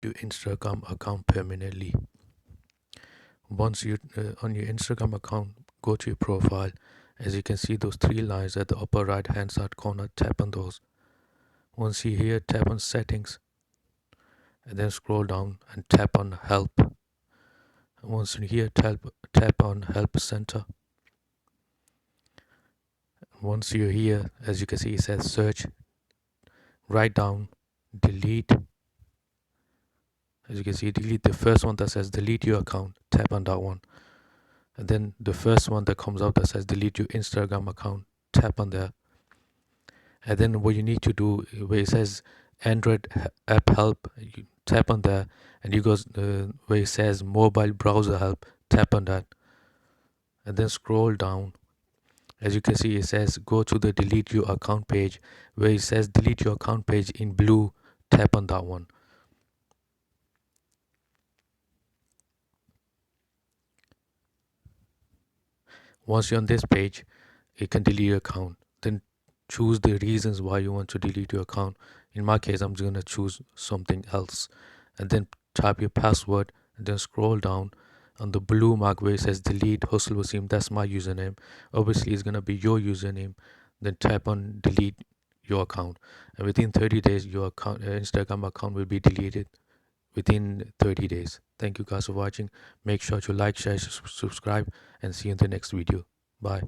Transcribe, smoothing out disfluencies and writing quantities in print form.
your Instagram account permanently. Once you on your Instagram account, go to your profile. As you can see, those three lines at the upper right hand side corner, tap on those. Once you're here, tap on settings and then scroll down and tap on help. Once you're here, tap on help center. Once you're here, as you can see, it says search. Write down delete. As you can see, delete the first one that says delete your account. Tap on that one. And then the first one that comes out that says delete your Instagram account. Tap on there. And then what you need to do, where it says Android app help, you tap on there, and you go where it says mobile browser help. Tap on that, and then scroll down. As you can see, it says go to the delete your account page, where it says delete your account page in blue. Tap on that one. Once you're on this page, you can delete your account. Then choose the reasons why you want to delete your account. In my case, I'm just gonna choose something else, and then type your password, and then scroll down on the blue mark where it says delete Hustle Wasim. That's my username. Obviously, it's gonna be your username. Then tap on delete your account, and within 30 days, your account, Instagram account will be deleted within 30 days. Thank you guys for watching. Make sure to like, share, subscribe, and see you in the next video. Bye.